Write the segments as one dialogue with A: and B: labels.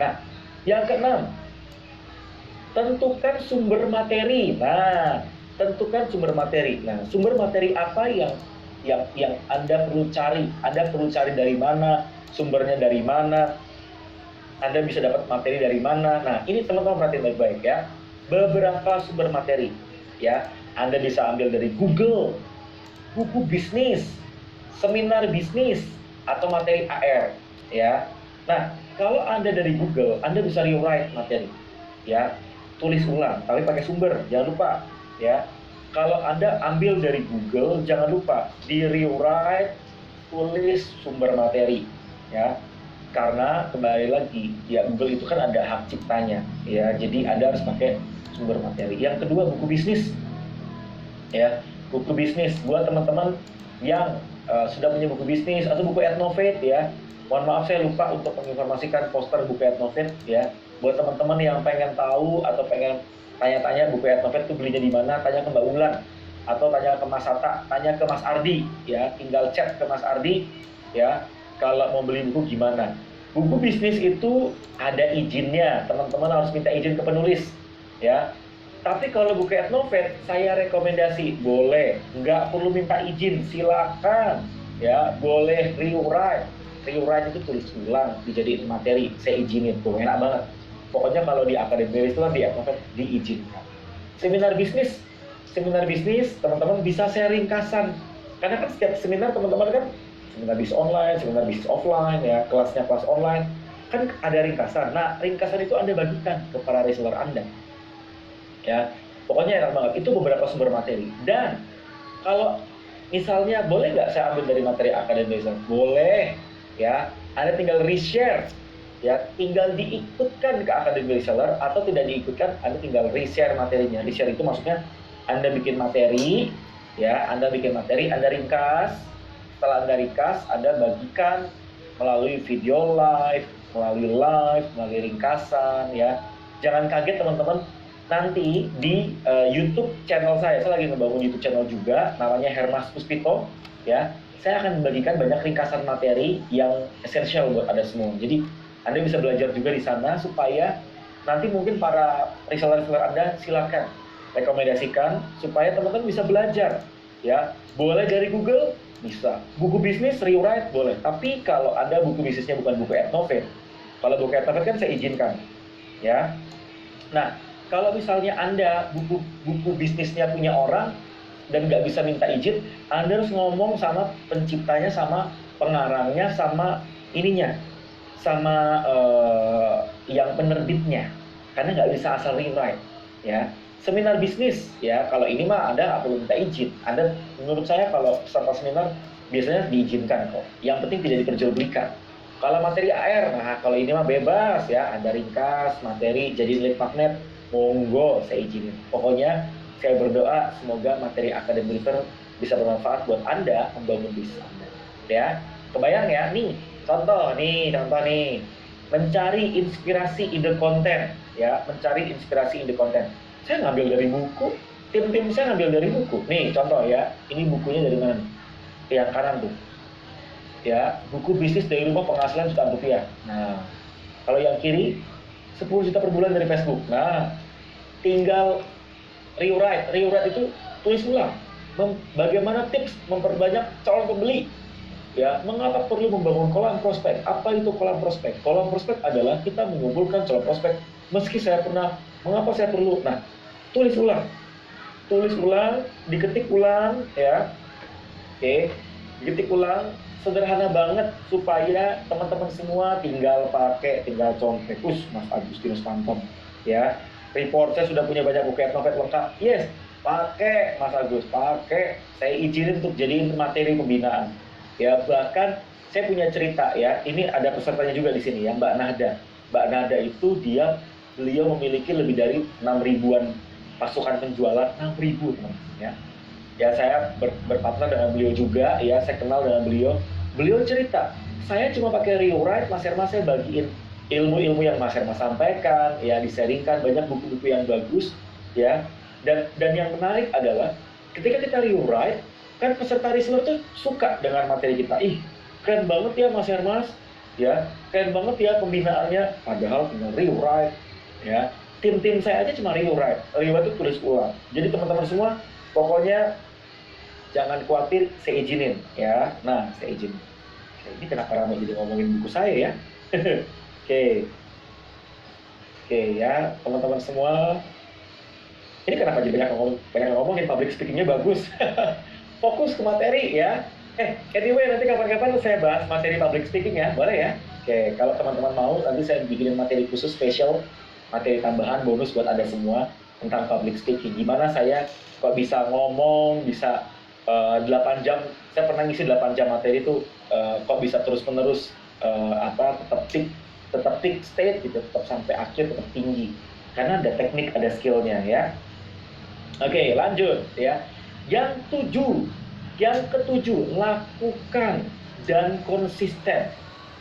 A: Nah, yang keenam, tentukan sumber materi. Nah, tentukan sumber materi. Nah, sumber materi apa yang Anda perlu cari? Anda perlu cari dari mana? Sumbernya dari mana? Anda bisa dapat materi dari mana? Nah, ini teman-teman perhatiin baik-baik ya. Beberapa sumber materi ya. Anda bisa ambil dari Google, buku bisnis, seminar bisnis, atau materi AR ya. Nah, kalau Anda dari Google, Anda bisa rewrite materi ya, tulis ulang tapi pakai sumber, jangan lupa ya. Kalau Anda ambil dari Google, jangan lupa di rewrite, tulis sumber materi ya, karena kembali lagi ya, Google itu kan ada hak ciptanya ya, jadi Anda harus pakai sumber materi. Yang kedua, buku bisnis ya. Buku bisnis buat teman-teman yang sudah punya buku bisnis atau buku Etnovet ya. Mohon maaf saya lupa untuk menginformasikan poster buku Etnovet ya. Buat teman-teman yang pengen tahu atau pengen tanya-tanya buku Etnovet itu belinya di mana, tanya ke Mbak Ulan atau tanya ke Mas Sata, tanya ke Mas Ardi ya. Tinggal chat ke Mas Ardi ya. Kalau mau beli buku gimana? Buku bisnis itu ada izinnya, teman-teman harus minta izin ke penulis ya. Tapi kalau buku Etnovet, saya rekomendasi boleh, nggak perlu minta izin, silakan ya, boleh rewrite. Rewrite itu tulis ulang, dijadiin materi, saya izinin tuh, enak banget. Pokoknya kalau di akademi itu di Etnovet diizinkan. Seminar bisnis, teman-teman bisa saya ringkasan. Karena kan setiap seminar teman-teman kan, seminar bisnis online, seminar bisnis offline ya, kelasnya kelas online, kan ada ringkasan. Nah, ringkasan itu Anda bagikan ke para reseller Anda. Ya, pokoknya enak banget. Itu beberapa sumber materi. Dan kalau misalnya boleh nggak saya ambil dari materi akademik? Boleh ya. Anda tinggal reshare ya, tinggal diikutkan ke akademik reseller atau tidak diikutkan, Anda tinggal reshare materinya. Reshare itu maksudnya Anda bikin materi ya, Anda bikin materi, Anda ringkas. Setelah Anda ringkas, Anda bagikan melalui video live, melalui ringkasan ya. Jangan kaget teman-teman, nanti di YouTube channel saya lagi ngebangun YouTube channel juga, namanya Hermas Puspito ya. Saya akan membagikan banyak ringkasan materi yang esensial buat Anda semua. Jadi Anda bisa belajar juga di sana supaya nanti mungkin para reseller-reseller Anda silakan rekomendasikan supaya teman-teman bisa belajar ya. Boleh dari Google, bisa. Buku bisnis rewrite boleh. Tapi kalau Anda buku bisnisnya bukan buku Etnovet, kalau buku Etnovet kan saya izinkan ya. Nah, kalau misalnya Anda buku bisnisnya punya orang dan nggak bisa minta izin, Anda harus ngomong sama penciptanya, sama pengarangnya, sama ininya, sama yang penerbitnya, karena nggak bisa asal rewrite ya. Seminar bisnis ya, kalau ini mah Anda nggak perlu minta izin. Anda, menurut saya kalau peserta seminar biasanya diizinkan kok. Yang penting tidak diperjualbelikan. Kalau materi AR, nah kalau ini mah bebas ya, Anda ringkas materi jadi lead magnet, monggo saya izinin. Pokoknya saya berdoa semoga materi akademik bisa bermanfaat buat Anda membangun bisnis Anda. Ya, kebayang ya? Nih, contoh nih. Mencari inspirasi ide konten ya, mencari inspirasi ide konten. Saya ngambil dari buku, tim saya ngambil dari buku. Nih, contoh ya. Ini bukunya dari mana nih? Yang kanan tuh. Ya, buku bisnis dari rumah penghasilan jutaan rupiah. Nah, kalau yang kiri 10 juta per bulan dari Facebook. Nah, tinggal rewrite itu tulis ulang. Bagaimana tips memperbanyak calon pembeli? Ya, mengapa perlu membangun kolam prospek? Apa itu kolam prospek? Kolam prospek adalah kita mengumpulkan calon prospek. Meski saya pernah, mengapa saya perlu? Nah, tulis ulang, diketik ulang ya. Oke, diketik ulang. Sederhana banget supaya teman-teman semua tinggal contek. Mas Agustinus Pantong ya. Report saya sudah punya banyak buku Etnovet lengkap. Yes, pakai Mas Agus, pakai. Saya izinin untuk jadiin materi pembinaan. Ya, bahkan saya punya cerita ya. Ini ada pesertanya juga di sini ya, Mbak Nada. Mbak Nada itu beliau memiliki lebih dari 6.000-an pasukan penjualan, 6.000 teman-teman ya. Ya, saya berpartner dengan beliau juga ya, saya kenal dengan beliau. Beliau cerita, saya cuma pakai rewrite, Mas Hermas, saya bagiin ilmu-ilmu yang Mas Hermas sampaikan ya, diseringkan banyak buku-buku yang bagus ya. Dan yang menarik adalah ketika kita rewrite, kan peserta reseller tuh suka dengan materi kita. Ih, keren banget ya Mas Hermas, ya keren banget ya pembinaannya, padahal tinggal rewrite, ya tim-tim saya aja cuma rewrite itu tulis ulang. Jadi teman-teman semua pokoknya jangan khawatir, saya izinin ya. Nah, saya izin. Ini kenapa ramai jadi ngomongin buku saya ya? Oke, oke ya teman-teman semua. Ini kenapa jadi banyak ngomongin, public speakingnya bagus. Fokus ke materi ya. Anyway, nanti kapan-kapan saya bahas materi public speaking ya, boleh ya? Oke, kalau teman-teman mau, nanti saya bikinin materi khusus spesial, materi tambahan bonus buat Anda semua tentang public speaking. Gimana saya kok bisa ngomong, bisa 8 jam, saya pernah ngisi 8 jam materi itu, kok bisa terus-menerus tetap peak state gitu, tetap sampai akhir, tetap tinggi. Karena ada teknik, ada skillnya ya. Oke, lanjut ya. Yang ketujuh, lakukan dan konsisten.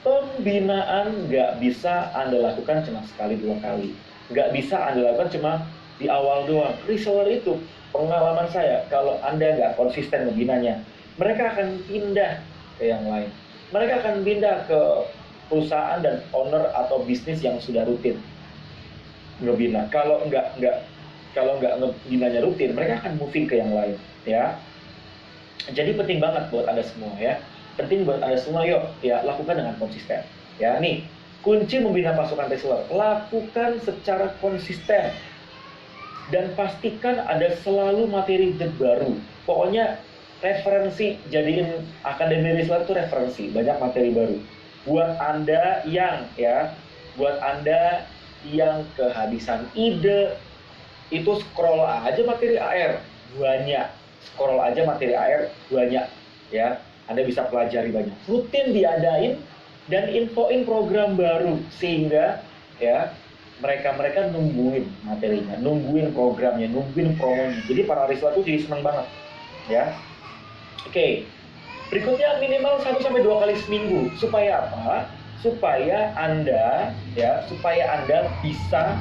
A: Pembinaan nggak bisa Anda lakukan cuma sekali dua kali. Nggak bisa Anda lakukan cuma di awal doang. Reseller itu, pengalaman saya, kalau Anda nggak konsisten membinanya, mereka akan pindah ke yang lain. Mereka akan pindah ke perusahaan dan owner atau bisnis yang sudah rutin ngebina. Kalau nggak ngebinanya rutin, mereka akan moving ke yang lain ya. Jadi penting banget buat Anda semua ya. Penting buat Anda semua, yuk ya, lakukan dengan konsisten. Ya, nih kunci membina pasukan reseller, lakukan secara konsisten dan pastikan ada selalu materi baru. Pokoknya referensi, jadiin Akademi Reseller itu referensi, banyak materi baru. Buat Anda yang kehabisan ide, itu scroll aja materi AR banyak, ya. Anda bisa pelajari banyak, rutin diadain dan infoin program baru, sehingga ya mereka nungguin materinya, nungguin programnya, nungguin promonya. Jadi para reseller itu jadi senang banget ya. Oke, berikutnya minimal 1-2 kali seminggu. Supaya apa? Supaya Anda bisa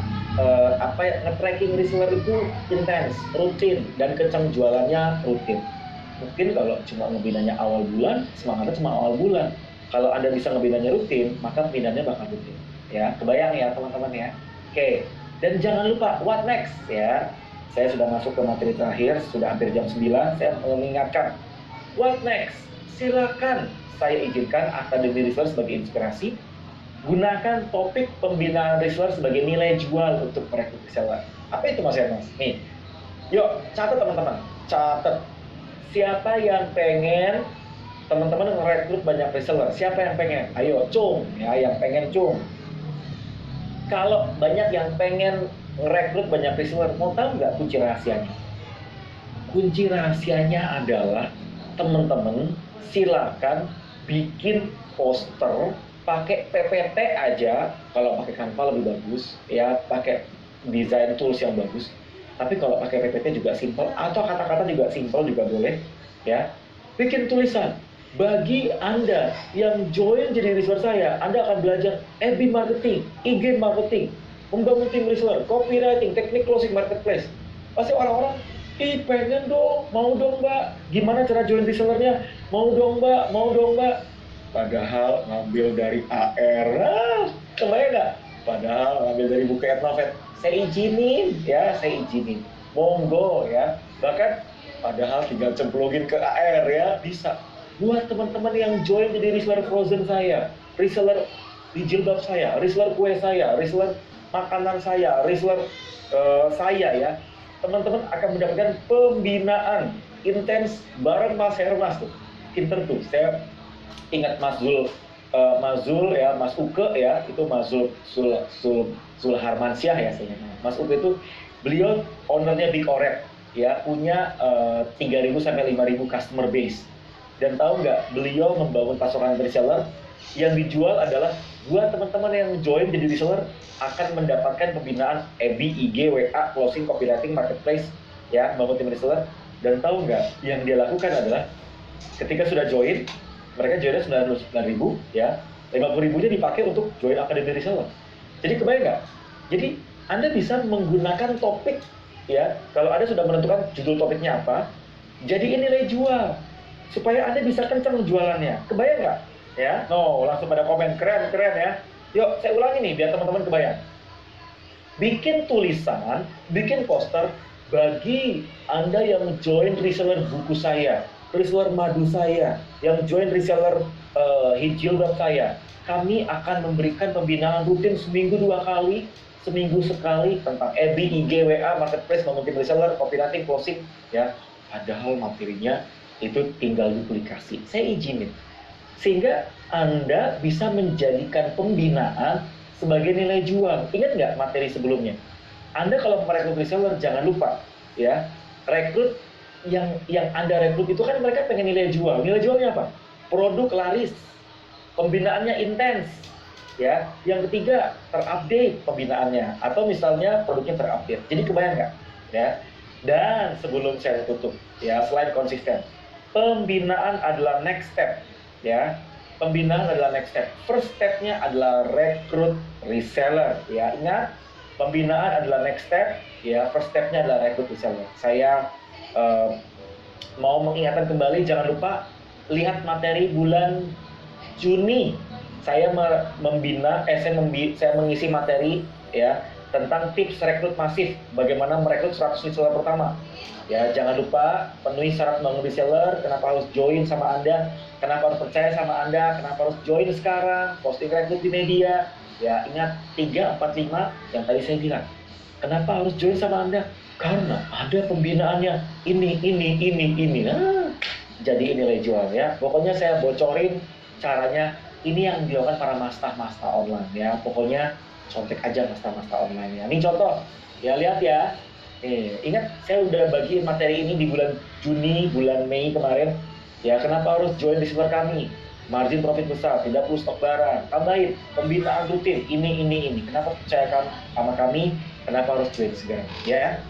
A: nge-tracking reseller itu intens, rutin, dan kencang jualannya rutin. Mungkin kalau cuma ngebinanya awal bulan, semangatnya cuma awal bulan. Kalau Anda bisa ngebinanya rutin, maka pembinaannya bakal rutin. Ya, kebayang ya teman-teman ya. Oke, dan jangan lupa what next ya. Saya sudah masuk ke materi terakhir, sudah hampir jam 9. Saya mengingatkan, what next? Silakan saya izinkan Akademi Reseller sebagai inspirasi. Gunakan topik pembinaan reseller sebagai nilai jual untuk merekrut reseller. Apa itu Mas Ernest? Nih, yuk catat teman-teman, catat. Siapa yang pengen teman-teman merekrut banyak reseller? Siapa yang pengen? Ayo, cung ya, yang pengen cung. Kalau banyak yang pengen merekrut banyak reseller, mau tahu nggak kunci rahasianya? Kunci rahasianya adalah teman-teman silakan bikin poster pakai PPT aja. Kalau pakai Canva lebih bagus ya, pakai design tools yang bagus. Tapi kalau pakai PPT juga simple, atau kata-kata juga simple juga boleh ya. Bikin tulisan. Bagi Anda yang join jadi reseller saya, Anda akan belajar FB marketing, IG marketing, membangun tim reseller, copywriting, teknik closing marketplace. Pasti orang-orang, pengen dong, mau dong mbak, gimana cara join resellernya, mau dong mbak. Padahal ngambil dari AR, kebayang nggak? Padahal ngambil dari buku Etnovet. Saya izinin, monggo ya. Bahkan padahal tinggal cemplungin ke AR ya, bisa. Buat teman-teman yang join jadi reseller frozen saya, reseller di jilbab saya, reseller kue saya, reseller makanan saya, reseller saya ya, teman-teman akan mendapatkan pembinaan intens bareng Mas Hermas tuh. Pinter tuh, saya ingat Mas Zul ya, Mas Uke ya, itu Mas Zul Harmansyah ya saya. Mas Uke itu beliau ownernya Big Oret ya, punya 3.000 sampai 5.000 customer base. Dan tahu nggak, beliau membangun pasokan reseller yang dijual adalah buat teman-teman yang join jadi reseller akan mendapatkan pembinaan FB, IG, WA, closing, copywriting, marketplace ya, bangun tim reseller. Dan tahu nggak, yang dia lakukan adalah ketika sudah join, mereka joinnya 99.000 ya, 50.000-nya dipakai untuk join Akademi Reseller. Jadi kebayang nggak? Jadi Anda bisa menggunakan topik ya, kalau Anda sudah menentukan judul topiknya apa, jadi ini nilai jual supaya Anda bisa kencang jualannya. Kebayang nggak? Ya, no, langsung pada komen, keren, keren ya. Yuk, saya ulangi nih, biar teman-teman kebayang. Bikin tulisan, bikin poster bagi Anda yang join reseller buku saya, reseller madu saya, yang join reseller hijilbab saya. Kami akan memberikan pembinaan rutin seminggu 2 kali, seminggu sekali tentang FB, IG, WA, marketplace, mungkin reseller, copywriting, closing, ya. Padahal materinya itu tinggal duplikasi. Saya izinin. Sehingga Anda bisa menjadikan pembinaan sebagai nilai jual. Ingat nggak materi sebelumnya? Anda kalau merekrut reseller jangan lupa ya, rekrut yang Anda rekrut itu kan mereka pengen nilai jual. Nilai jualnya apa? Produk laris, pembinaannya intens. Ya, yang ketiga terupdate pembinaannya atau misalnya produknya terupdate. Jadi kebayang nggak? Ya. Dan sebelum saya tutup, ya selain konsisten, pembinaan adalah next step. Ya, pembinaan adalah next step. First stepnya adalah rekrut reseller. Ya, ingat, pembinaan adalah next step. Ya, first stepnya adalah rekrut reseller. Saya mau mengingatkan kembali, jangan lupa lihat materi bulan Juni. Saya saya mengisi materi ya tentang tips rekrut masif, bagaimana merekrut 100 reseller pertama. Ya, jangan lupa penuhi syarat membangun reseller, kenapa harus join sama Anda, kenapa harus percaya sama Anda, kenapa harus join sekarang, posting rekrut di media. Ya, ingat 3, 4, 5 yang tadi saya bilang. Kenapa harus join sama Anda? Karena ada pembinaannya ini. Nah, jadi ini nilai jual ya. Pokoknya saya bocorin caranya, ini yang dilakukan para master online ya. Pokoknya contek aja master online ya. Ini contoh, ya lihat ya. Ingat saya udah bagiin materi ini di bulan Juni, bulan Mei kemarin. Ya, kenapa harus join di reseller kami? Margin profit besar, tidak perlu stok barang. Tambahin pembinaan rutin, ini. Kenapa percayakan sama kami? Kenapa harus join segera? Ya,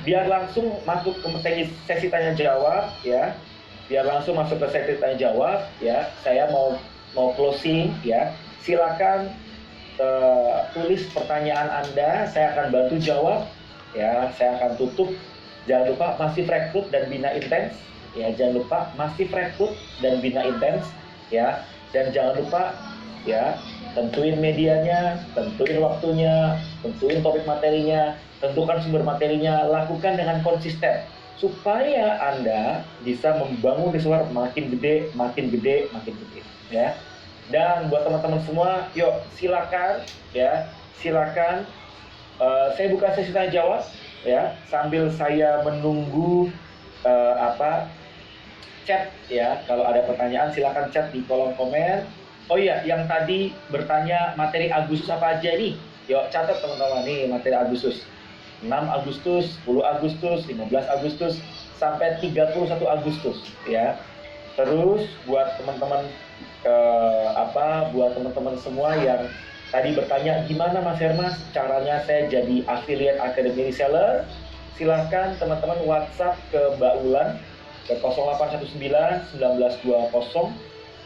A: biar langsung masuk ke sesi tanya jawab ya. Biar langsung masuk ke sesi tanya jawab ya. Saya mau closing ya. Silakan tulis pertanyaan Anda, saya akan bantu jawab ya. Saya akan tutup. Jangan lupa masih rekrut dan bina intens ya. Jangan lupa masih rekrut dan bina intens ya. Dan jangan lupa ya, tentuin medianya, tentuin waktunya, tentuin topik materinya, tentukan sumber materinya, lakukan dengan konsisten supaya Anda bisa membangun reseller makin gede ya. Dan buat teman-teman semua, yuk silakan ya, silakan saya buka sesi tanya jawab ya, sambil saya menunggu chat ya. Kalau ada pertanyaan silakan chat di kolom komen. Oh iya, yang tadi bertanya materi Agustus apa aja nih? Yuk catat teman-teman nih materi Agustus. 6 Agustus, 10 Agustus, 15 Agustus, sampai 31 Agustus ya. Terus buat teman-teman buat teman-teman semua yang tadi bertanya gimana Mas Hermas caranya saya jadi affiliate Academy Reseller, silahkan teman-teman WhatsApp ke Mbak Ulan ke 0819 1920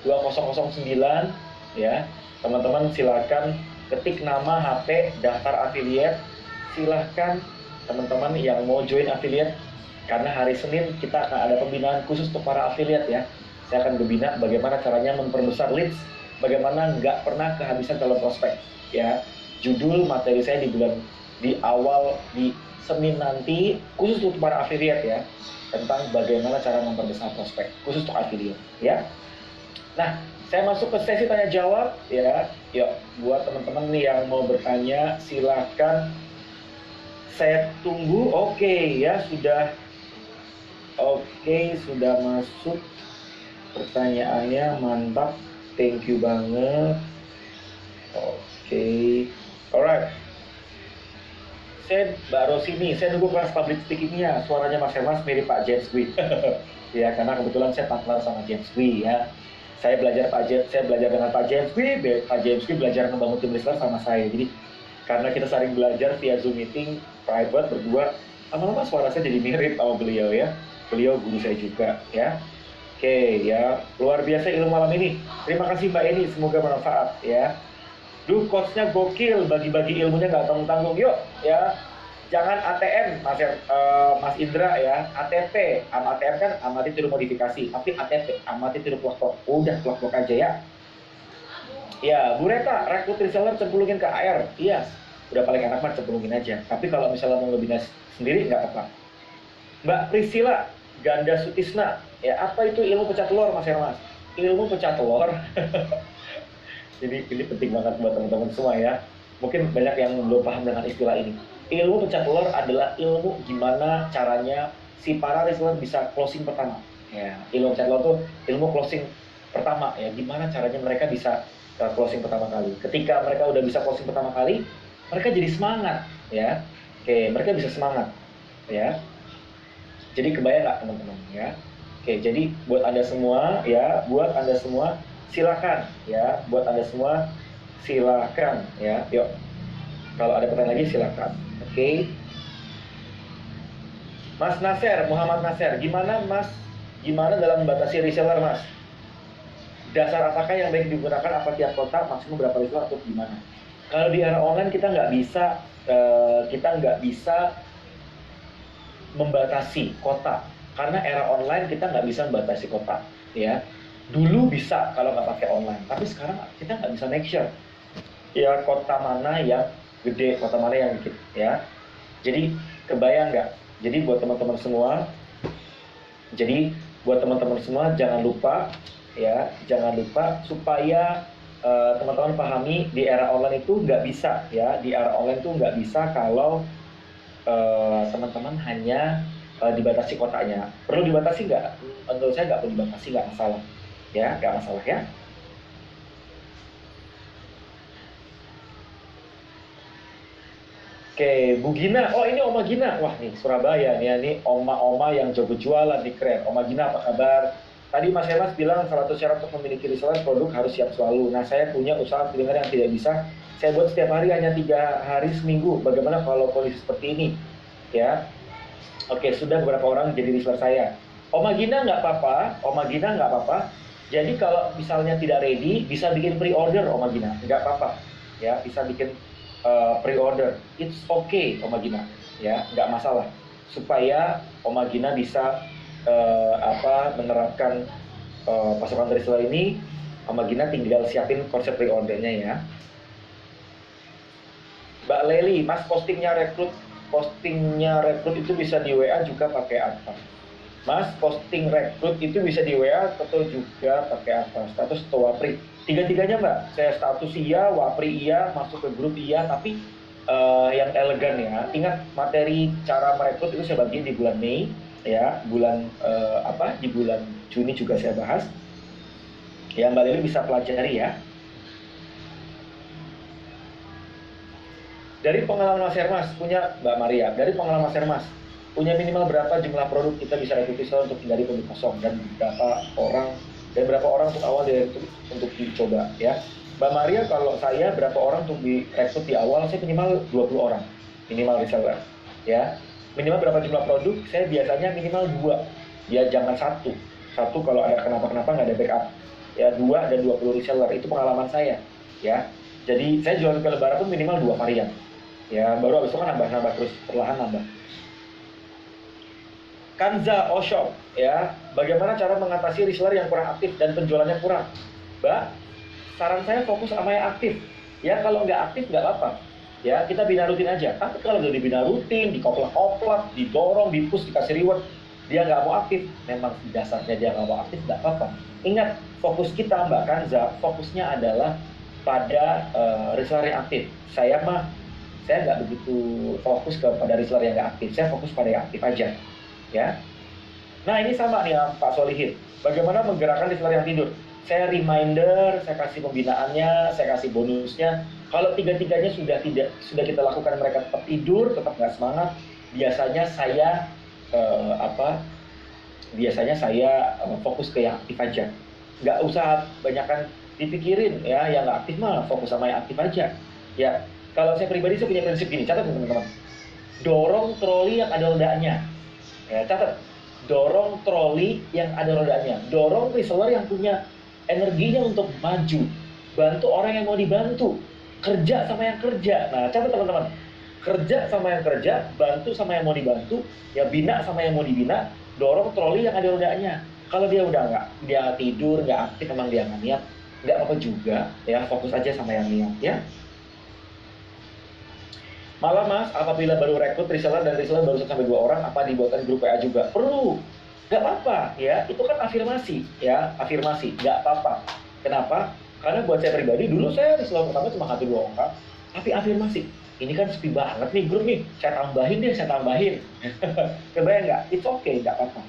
A: 2009 ya. Teman-teman silahkan ketik nama, HP, daftar affiliate. Silahkan teman-teman yang mau join affiliate, karena hari Senin kita akan ada pembinaan khusus untuk para affiliate ya. Saya akan membina bagaimana caranya memperbesar leads, bagaimana nggak pernah kehabisan calon prospek ya. Judul materi saya di awal di Senin nanti khusus untuk para affiliate ya, tentang bagaimana cara memperbesar prospek khusus untuk affiliate ya. Nah, saya masuk ke sesi tanya jawab ya. Yuk, buat teman-teman nih yang mau bertanya silahkan, saya tunggu. Oke ya, sudah masuk pertanyaannya, mantap, thank you banget. Oke, alright. Saya Mbak Rosini, saya nunggu kelas public speakingnya. Suaranya Mas Hermas mirip Pak James Gui. Ya, karena kebetulan saya partner sama James Gui ya. Saya belajar dengan Pak James Gui, Pak James Gui belajar membangun tim reseller sama saya. Jadi karena kita sering belajar via Zoom meeting private berdua, lama-lama suara saya jadi mirip sama beliau ya. Beliau guru saya juga ya. Oke ya, luar biasa ilmu malam ini. Terima kasih Mbak Eni, semoga bermanfaat ya. Duh, coachnya gokil, bagi-bagi ilmunya nggak tanggung-tanggung. Yuk ya, Jangan ATM, Mas Indra ya. ATP, ATM kan amati tiru modifikasi. Tapi ATP, amati tiru plok-plok. Udah plok-plok aja ya. Ya, Bu Reta, rekrut reseller cemplungin ke AR. Iya, udah paling enak mah cemplungin aja. Tapi kalau misalnya mau ngebina sendiri, nggak apa-apa. Mbak Priscila, Ganda Sutisna. Ya, apa itu ilmu pecah telur, Mas Hermas? Ilmu pecah telur. Jadi ini penting banget buat teman-teman semua ya. Mungkin banyak yang belum paham dengan istilah ini. Ilmu pecah telur adalah ilmu gimana caranya si para reseller bisa closing pertama. Ya, ilmu pecah telur itu ilmu closing pertama ya. Gimana caranya mereka bisa closing pertama kali. Ketika mereka udah bisa closing pertama kali, mereka jadi semangat ya. Oke, mereka bisa semangat ya. Jadi kebayang nggak teman-teman ya? Oke, jadi buat Anda semua ya, buat Anda semua silakan ya, buat Anda semua silakan ya. Yuk, kalau ada pertanyaan lagi silakan. Oke. Mas Nasir, Muhammad Nasir, gimana Mas? Gimana dalam membatasi reseller Mas? Dasar apakah yang baik digunakan, apa tiap kota, maksimum berapa reseller atau gimana? Kalau di era online kita nggak bisa membatasi kota, karena era online kita nggak bisa membatasi kota ya. Dulu bisa kalau nggak pakai online, tapi sekarang kita nggak bisa make sure ya kota mana yang gede, kota mana yang dikit ya. Jadi kebayang nggak? Jadi buat teman-teman semua, jangan lupa ya, jangan lupa supaya teman-teman pahami di era online itu nggak bisa ya, di era online itu nggak bisa kalau teman-teman hanya dibatasi kotanya. Perlu dibatasi nggak? Menurut saya nggak perlu dibatasi, nggak masalah ya, nggak masalah ya. Oke, Bu Gina. Oh, ini Oma Gina. Wah, nih Surabaya nih ya. Ini oma-oma yang jago jualan nih, keren. Oma Gina, apa kabar? Tadi Mas Hemas bilang salah satu syarat untuk memiliki reseller produk harus siap selalu. Nah, saya punya usaha kuliner yang tidak bisa saya buat setiap hari, hanya 3 hari seminggu. Bagaimana kalau kondisi seperti ini? Ya, oke, sudah beberapa orang jadi reseller saya. Oma Gina nggak apa-apa, Oma Gina nggak apa-apa. Jadi kalau misalnya tidak ready, bisa bikin pre-order Oma Gina, nggak apa-apa. Ya, bisa bikin pre-order, it's okay Oma Gina, ya nggak masalah, supaya Oma Gina bisa menerapkan pasokan reseller ini. Oma Gina tinggal siapin konsep pre-ordernya ya. Mbak Leli, Mas postingnya rekrut itu bisa di WA juga pakai apa? Mas posting rekrut itu bisa di WA atau juga pakai apa? Status atau Wapri? Tiga-tiganya Mbak. Saya status iya, Wapri iya, masuk ke grup iya, tapi yang elegan ya. Ingat materi cara merekrut itu saya bagi di bulan Mei ya, di bulan Juni juga saya bahas. Ya, Mbak Lili bisa pelajari ya. Dari pengalaman Mas Hermas, punya Mbak Maria, dari pengalaman Mas Hermas, punya minimal berapa jumlah produk kita bisa rekrut untuk hindari produk kosong, dan berapa orang untuk awal direkrut untuk dicoba ya. Mbak Maria, kalau saya berapa orang untuk direkrut di awal, saya minimal 20 orang minimal reseller ya. Minimal berapa jumlah produk, saya biasanya minimal 2 ya, jangan satu kalau ada kenapa-kenapa nggak ada backup ya. 2 dan 20 reseller, itu pengalaman saya ya. Jadi saya jualan ke lebaran pun minimal 2 varian ya, baru habis itu kan nambah terus, perlahan nambah. Kanza Oshop ya, bagaimana cara mengatasi reseller yang kurang aktif dan penjualannya kurang? Mbak, saran saya fokus sama yang aktif ya. Kalau nggak aktif nggak apa-apa ya, kita bina rutin aja. Tapi kalau udah dibina rutin, dikoplak-koplak, didorong, dipush, dikasih reward, dia nggak mau aktif, memang dasarnya dia nggak mau aktif, nggak apa-apa. Ingat, fokus kita Mbak Kanza, fokusnya adalah pada reseller yang aktif. Saya nggak begitu fokus kepada reseller yang nggak aktif, saya fokus pada yang aktif aja ya. Nah, ini sama nih ya Pak Solihin, bagaimana menggerakkan reseller yang tidur. Saya reminder, saya kasih pembinaannya, saya kasih bonusnya. Kalau tiga-tiganya sudah kita lakukan, mereka tetap tidur, tetap nggak semangat, biasanya saya fokus ke yang aktif aja. Nggak usah banyakkan dipikirin ya, yang nggak aktif mah fokus sama yang aktif aja ya. Kalau saya pribadi, saya punya prinsip gini, catat teman-teman, dorong troli yang ada rodanya ya, catat, dorong troli yang ada rodanya, dorong reseller yang punya energinya untuk maju, bantu orang yang mau dibantu, kerja sama yang kerja. Nah, catat teman-teman, Kerja sama yang kerja, bantu sama yang mau dibantu, ya bina sama yang mau dibina, dorong troli yang ada rodanya. Kalau dia udah nggak, dia tidur, nggak aktif, emang dia nggak niat, nggak apa-apa juga, ya fokus aja sama yang niat, ya. Malah mas, apabila baru rekrut reseller dan reseller baru 1-2 orang, apa dibuatkan grup WA juga? Perlu, nggak apa-apa, ya. Itu kan afirmasi, ya, afirmasi, nggak apa-apa. Kenapa? Karena buat saya pribadi, dulu saya reseller pertama cuma 1-2 orang, tapi afirmasi. Ini kan sepi banget nih grup nih, saya tambahin deh, saya tambahin. Kebayang nggak? It's okay, nggak apa-apa.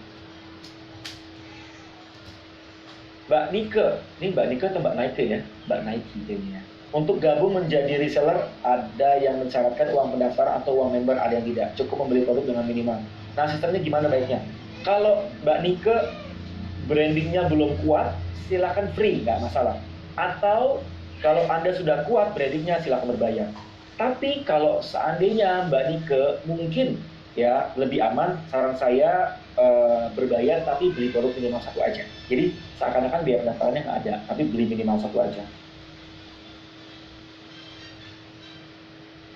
A: Mbak Nike, ini Mbak Nike atau Mbak Nike ya? Mbak Nike kayaknya. Untuk gabung menjadi reseller, ada yang mensyaratkan uang pendaftar atau uang member, ada yang tidak. Cukup membeli produk dengan minimal. Nah, sistemnya gimana baiknya? Kalau Mbak Nike brandingnya belum kuat, silakan free, nggak masalah. Atau kalau Anda sudah kuat brandingnya, silakan berbayar. Tapi kalau seandainya Mbak Nike mungkin ya lebih aman, saran saya berbayar tapi beli produk minimal 1 aja. Jadi seakan-akan biaya pendaftarannya nggak ada, tapi beli minimal 1 aja.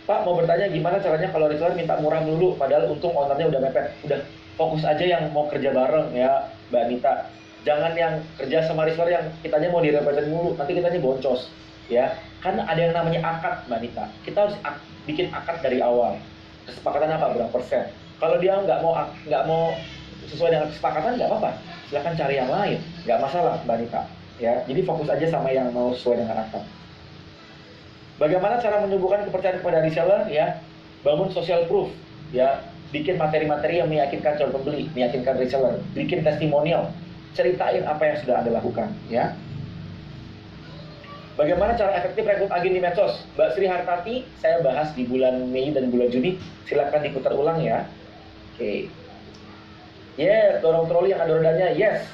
A: Pak mau bertanya gimana caranya kalau reseller minta murah dulu, padahal untung ownernya udah mepet. Udah fokus aja yang mau kerja bareng ya Mbak Anita. Jangan yang kerja sama reseller yang kitanya mau direpetin mulu, nanti kitanya boncos ya. Karena ada yang namanya akad Mbak Anita. Kita harus bikin akad dari awal. Kesepakatan apa berapa persen. Kalau dia nggak mau sesuai dengan kesepakatan nggak apa-apa. Silahkan cari yang lain, nggak masalah Mbak Anita. Ya, jadi fokus aja sama yang mau sesuai dengan akad. Bagaimana cara menumbuhkan kepercayaan kepada reseller ya? Bangun social proof ya, bikin materi-materi yang meyakinkan calon pembeli, meyakinkan reseller, bikin testimonial, ceritain apa yang sudah Anda lakukan ya. Bagaimana cara efektif rekrut agen di medsos? Mbak Sri Hartati, saya bahas di bulan Mei dan bulan Juni, silakan diputar ulang ya. Oke. Yes, dorong troli yang ada rodanya, yes.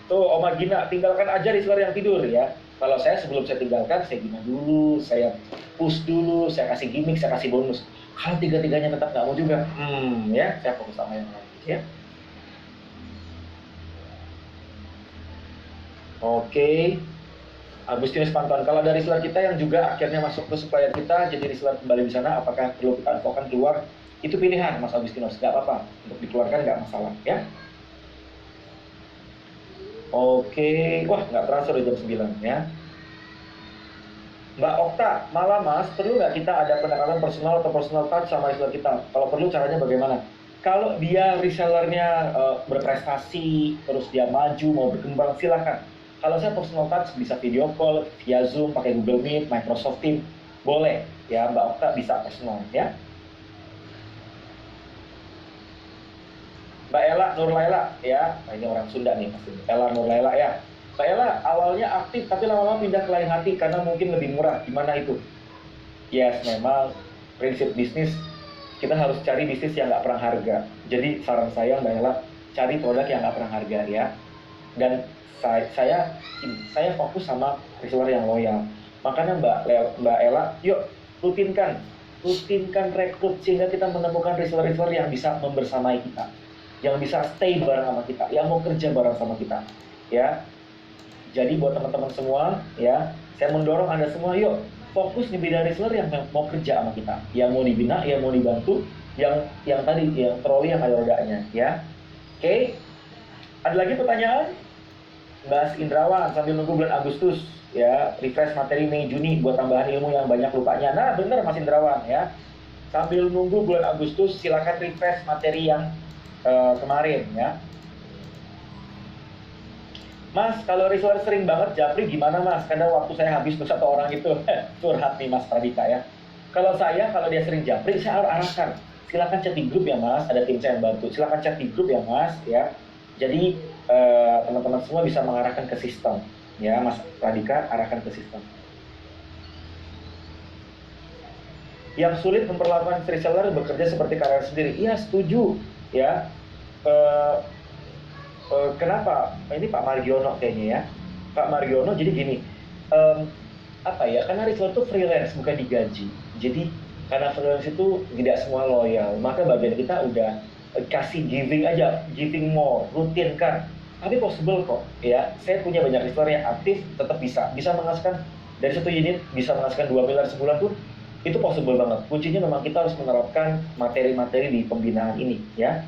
A: Tuh, Oma Gina, tinggalkan aja reseller yang tidur ya. Kalau saya sebelum saya tinggalkan, saya gina dulu, saya push dulu, saya kasih gimmick, saya kasih bonus. Kalau tiga-tiganya tetap nggak mau juga, ya, saya fokus sama yang lain, ya. Oke, Agustinus Panton, kalau dari reseller kita yang juga akhirnya masuk ke supplier kita, jadi reseller kembali di sana, apakah perlu kita infokan keluar? Itu pilihan, Mas Agustinus, nggak apa-apa. Untuk dikeluarkan nggak masalah, ya. Oke, wah nggak terasa udah jam 9 ya. Mbak Okta, malam mas, perlu nggak kita ada pendekatan personal atau personal touch sama reseller kita? Kalau perlu caranya bagaimana? Kalau dia resellernya berprestasi, terus dia maju, mau berkembang, silakan. Kalau saya personal touch bisa video call, via Zoom, pakai Google Meet, Microsoft Teams, boleh ya Mbak Okta bisa personal ya. Mbak Ella Nurlaila ya, nah, ini orang Sunda nih pasti. Ella Nurlaila ya. Mbak Ella awalnya aktif tapi lama-lama pindah ke lain hati karena mungkin lebih murah. Gimana itu? Yes, memang prinsip bisnis kita harus cari bisnis yang nggak perang harga. Jadi saran saya Mbak Ella cari produk yang nggak perang harga ya. Dan saya fokus sama reseller yang loyal. Makanya Mbak Ella, yuk rutinkan rekrut sehingga kita menemukan reseller-reseller yang bisa membersamai kita, yang bisa stay bareng sama kita, yang mau kerja bareng sama kita, ya. Jadi buat teman-teman semua, ya, saya mendorong Anda semua, yuk fokus di bidang reseller yang mau kerja sama kita, yang mau dibina, yang mau dibantu, yang tadi, yang troli yang ada rodanya, ya. Oke, ada lagi pertanyaan? Mbak Indrawan, sambil nunggu bulan Agustus, ya, refresh materi Mei Juni buat tambahan ilmu yang banyak lupanya. Nah, bener Mas Indrawan, ya. Sambil nunggu bulan Agustus, silakan refresh materi yang kemarin ya. Mas, kalau reseller sering banget japri gimana mas? Karena waktu saya habis untuk 1 orang itu. Curhat nih mas Pradika ya. Kalau dia sering japri, saya arahkan. Silakan chat di grup ya mas, ada tim saya yang bantu. Silakan chat di grup ya mas ya. Jadi teman-teman semua bisa mengarahkan ke sistem. Ya mas Pradika, arahkan ke sistem. Yang sulit memperlakukan reseller bekerja seperti karyawan sendiri. Iya setuju ya. Kenapa? Ini Pak Margiono kayaknya ya. Pak Margiono jadi gini, apa ya? Karena reseller itu freelance bukan digaji. Jadi karena freelance itu tidak semua loyal, maka bagian kita udah kasih giving more, rutin kan. Tapi possible kok ya. Saya punya banyak reseller yang aktif, tetap bisa menghasilkan dari 1 unit bisa menghasilkan 2 miliar sebulan tuh Itu possible banget. Kuncinya memang kita harus menerapkan materi-materi di pembinaan ini ya.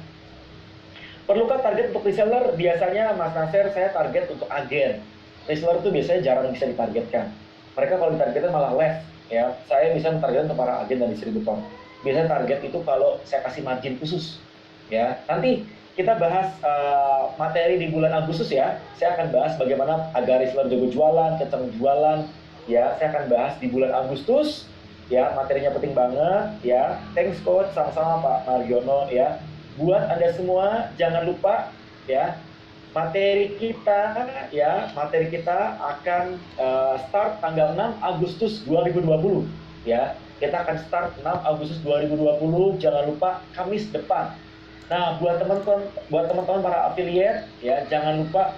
A: Perlukah target untuk reseller? Biasanya Mas Nasir, saya target untuk agen. Reseller itu biasanya jarang bisa ditargetkan. Mereka kalau ditargetkan malah less ya. Saya bisa mentargetkan untuk para agen dan distributor. Biasanya target itu kalau saya kasih margin khusus ya. Nanti kita bahas materi di bulan Agustus ya. Saya akan bahas bagaimana agar reseller jago jualan, kencang jualan ya. Saya akan bahas di bulan Agustus ya, materinya penting banget ya. Thanks coach, sama-sama Pak Margiono ya. Buat Anda semua jangan lupa ya, materi kita akan start tanggal 6 Agustus 2020 ya. Kita akan start 6 Agustus 2020, jangan lupa Kamis depan. Nah, buat teman-teman para affiliate ya, jangan lupa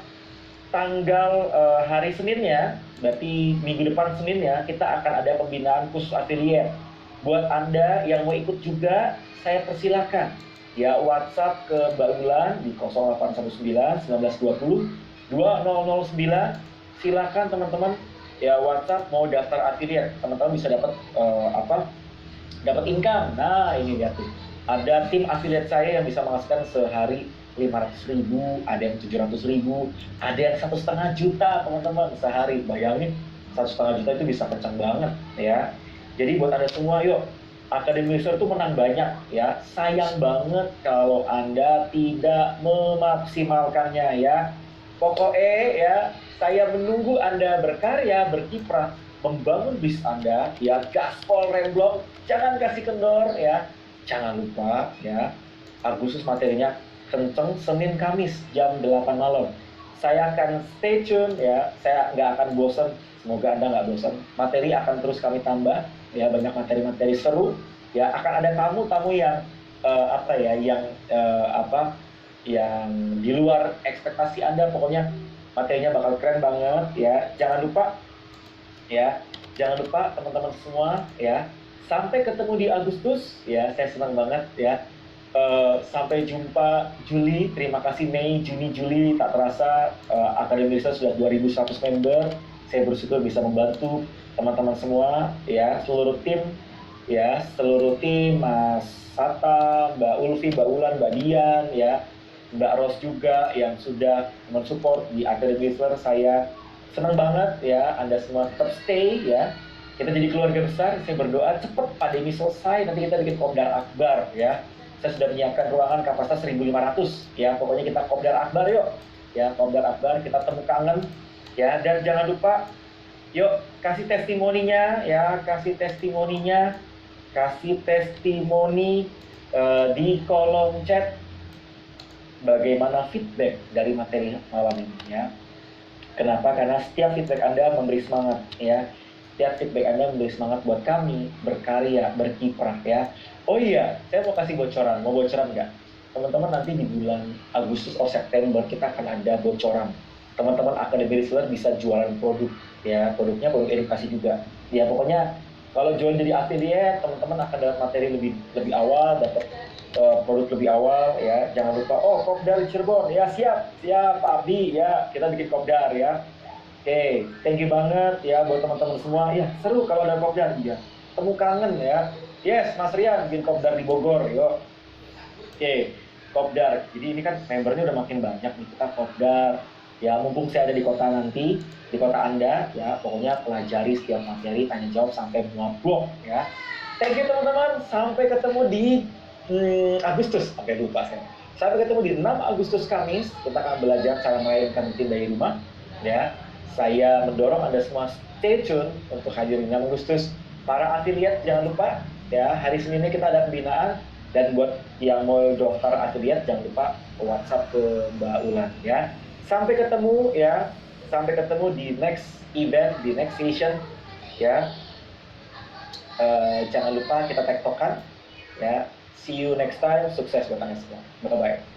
A: tanggal hari Seninnya, berarti minggu depan Seninnya, kita akan ada pembinaan khusus affiliate. Buat Anda yang mau ikut juga, saya persilahkan ya, WhatsApp ke Mbak Ulan di 0819 1920 2009. Silakan teman-teman ya, WhatsApp mau daftar affiliate, teman-teman bisa dapat dapat income. Nah, ini lihat tuh, ada tim affiliate saya yang bisa menghasilkan sehari 500.000, ada yang 700.000, ada yang 1,5 juta teman-teman sehari. Bayangin 1,5 juta itu bisa kencang banget ya. Jadi buat Anda semua, yuk, Akademi Reseller itu menang banyak ya. Sayang banget kalau Anda tidak memaksimalkannya ya. Pokoknya ya, saya menunggu Anda berkarya, berkiprah, membangun bisnis Anda ya. Gaspol remblong, jangan kasih kendor ya. Jangan lupa ya, Agustus materinya kenceng, Senin Kamis jam 8 malam. Saya akan stay tune ya, saya nggak akan bosan. Semoga Anda nggak bosan. Materi akan terus kami tambah ya, banyak materi-materi seru ya. Akan ada tamu-tamu yang yang di luar ekspektasi Anda. Pokoknya materinya bakal keren banget ya. Jangan lupa teman-teman semua ya, sampai ketemu di Agustus ya. Saya senang banget ya. Sampai jumpa Juli. Terima kasih Mei, Juni, Juli. Tak terasa Akademi Reseller sudah 2.100 member. Saya bersyukur bisa membantu teman-teman semua ya, seluruh tim Mas Sata, Mbak Ulfi, Mbak Ulan, Mbak Dian ya, Mbak Ros juga yang sudah mensupport di Akademi Reseller. Saya senang banget ya, Anda semua tetap stay ya. Kita jadi keluarga besar. Saya berdoa cepat pandemi selesai, nanti kita bikin kopdar akbar ya. Saya sudah menyiapkan ruangan kapasitas 1.500 ya. Pokoknya kita kopdar akbar yuk ya, kopdar akbar, kita temu kangen ya. Dan jangan lupa, yuk kasih testimoninya ya, kasih testimoni di kolom chat bagaimana feedback dari materi malam ini ya. Kenapa? Karena setiap feedback Anda memberi semangat ya. Setiap feedback Anda memberi semangat buat kami berkarya, berkiprah ya. Oh iya, saya mau kasih bocoran. Mau bocoran nggak? Teman-teman, nanti di bulan Agustus atau September kita akan ada bocoran. Teman-teman Akademi Reseller bisa jualan produk ya. Produknya produk edukasi juga. Ya pokoknya kalau join jadi affiliate, teman-teman akan dapat materi lebih awal, dapat produk lebih awal ya. Jangan lupa, kopdar di Cirebon ya, siap Pak Abdi ya, kita bikin kopdar ya. Oke, thank you banget ya buat teman-teman semua. Ya seru kalau ada kopdar ya, temu kangen ya. Yes, Mas Rian bikin kopdar di Bogor, yuk. Oke, kopdar. Jadi ini kan membernya udah makin banyak nih, kita kopdar ya. Mumpung saya ada di kota nanti, di kota Anda ya, pokoknya pelajari setiap materi, tanya jawab sampai blok ya. Thank you teman-teman, sampai ketemu di Agustus, sampai lupa saya. Sampai ketemu di 6 Agustus Kamis, kita akan belajar cara melahirkan rutin dari rumah ya. Saya mendorong Anda semua stay tune untuk hadir di 6 Agustus. Para affiliate jangan lupa ya, hari Senin ini kita ada pembinaan. Dan buat yang mau daftar affiliate jangan lupa WhatsApp ke Mbak Ulan ya. Sampai ketemu ya, sampai ketemu di next event, di next session ya. Jangan lupa kita tektokan ya. See you next time, sukses buat Anda semua. Bye-bye.